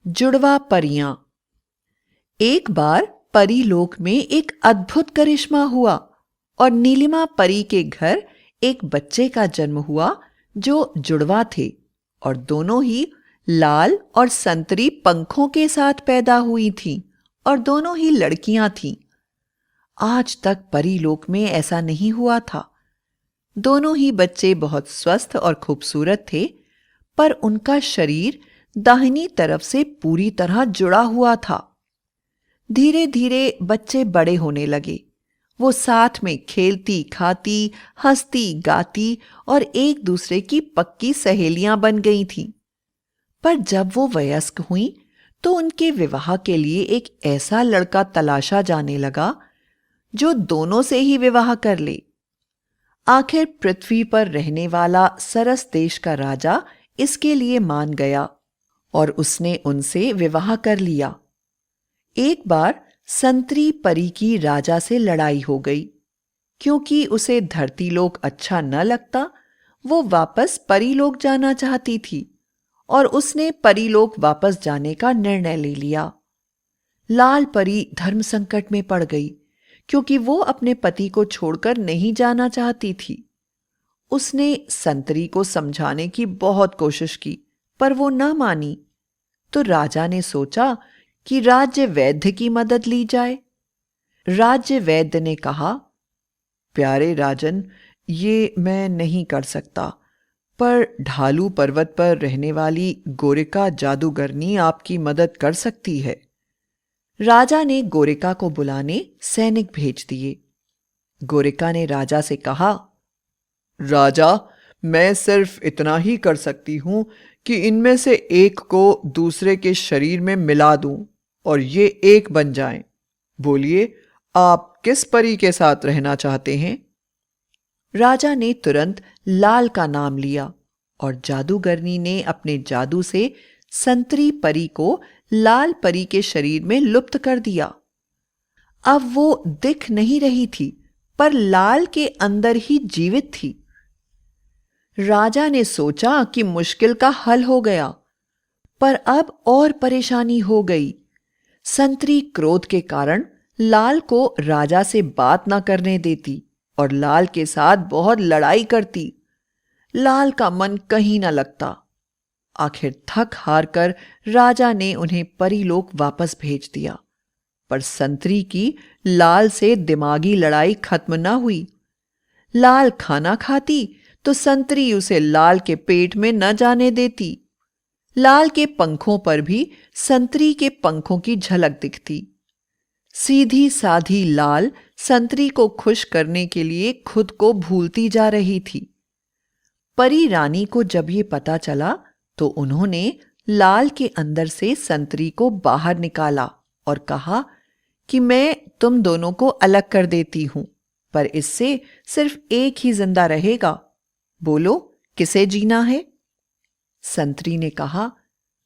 जुड़वा परियां। एक बार परीलोक में एक अद्भुत करिश्मा हुआ और नीलिमा परी के घर एक बच्चे का जन्म हुआ जो जुड़वा थे और दोनों ही लाल और संतरी पंखों के साथ पैदा हुई थीं और दोनों ही लड़कियां थीं। आज तक परीलोक में ऐसा नहीं हुआ था। दोनों ही बच्चे बहुत स्वस्थ और खूबसूरत थे, पर उनका शरीर दाहिनी तरफ से पूरी तरह जुड़ा हुआ था। धीरे धीरे बच्चे बड़े होने लगे। वो साथ में खेलती खाती, हंसती गाती और एक दूसरे की पक्की सहेलियां बन गई थीं। पर जब वो वयस्क हुईं तो उनके विवाह के लिए एक ऐसा लड़का तलाशा जाने लगा जो दोनों से ही विवाह कर ले। आखिर पृथ्वी पर रहने वाला सरस देश का राजा इसके लिए मान गया और उसने उनसे विवाह कर लिया। एक बार संतरी परी की राजा से लड़ाई हो गई। क्योंकि उसे धरतीलोक अच्छा न लगता, वो वापस परीलोक जाना चाहती थी और उसने परीलोक वापस जाने का निर्णय ले लिया। लाल परी धर्म संकट में पड़ गई क्योंकि वो अपने पति को छोड़कर नहीं जाना चाहती थी। उसने संतरी को समझाने की बहुत कोशिश की, पर वो न मानी। तो राजा ने सोचा कि राज्य वैद्य की मदद ली जाए। राज्य वैद्य ने कहा, प्यारे राजन, ये मैं नहीं कर सकता, पर ढालू पर्वत पर रहने वाली गोरिका जादूगरनी आपकी मदद कर सकती है। राजा ने गोरिका को बुलाने सैनिक भेज दिए। गोरिका ने राजा से कहा, राजा, मैं सिर्फ इतना ही कर सकती हूं कि इनमें से एक को दूसरे के शरीर में मिला दूं और ये एक बन जाएं। बोलिए, आप किस परी के साथ रहना चाहते हैं? राजा ने तुरंत लाल का नाम लिया और जादूगरनी ने अपने जादू से संतरी परी को लाल परी के शरीर में लुप्त कर दिया। अब वो दिख नहीं रही थी, पर लाल के अंदर ही जीवित थी। राजा ने सोचा कि मुश्किल का हल हो गया, पर अब और परेशानी हो गई। संतरी क्रोध के कारण लाल को राजा से बात न करने देती और लाल के साथ बहुत लड़ाई करती। लाल का मन कहीं न लगता। आखिर थक हार कर राजा ने उन्हें परीलोक वापस भेज दिया। पर संतरी की लाल से दिमागी लड़ाई खत्म न हुई। लाल खाना खाती तो संतरी उसे लाल के पेट में न जाने देती। लाल के पंखों पर भी संतरी के पंखों की झलक दिखती। सीधी साधी लाल संतरी को खुश करने के लिए खुद को भूलती जा रही थी। परी रानी को जब ये पता चला तो उन्होंने लाल के अंदर से संतरी को बाहर निकाला और कहा कि मैं तुम दोनों को अलग कर देती हूं, पर इससे सिर्फ एक ही जिंदा रहेगा। बोलो, किसे जीना है? संतरी ने कहा,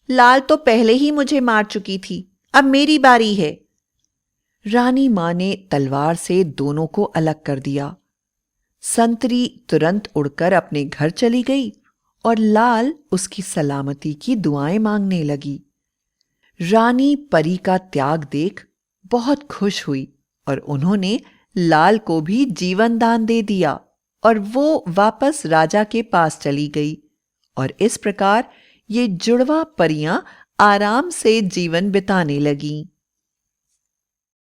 लाल तो पहले ही मुझे मार चुकी थी, अब मेरी बारी है। रानी मां ने तलवार से दोनों को अलग कर दिया। संतरी तुरंत उड़कर अपने घर चली गई और लाल उसकी सलामती की दुआएं मांगने लगी। रानी परी का त्याग देख बहुत खुश हुई और उन्होंने लाल को भी जीवन दान दे दिया और वो वापस राजा के पास चली गई। और इस प्रकार ये जुड़वा परियां आराम से जीवन बिताने लगीं।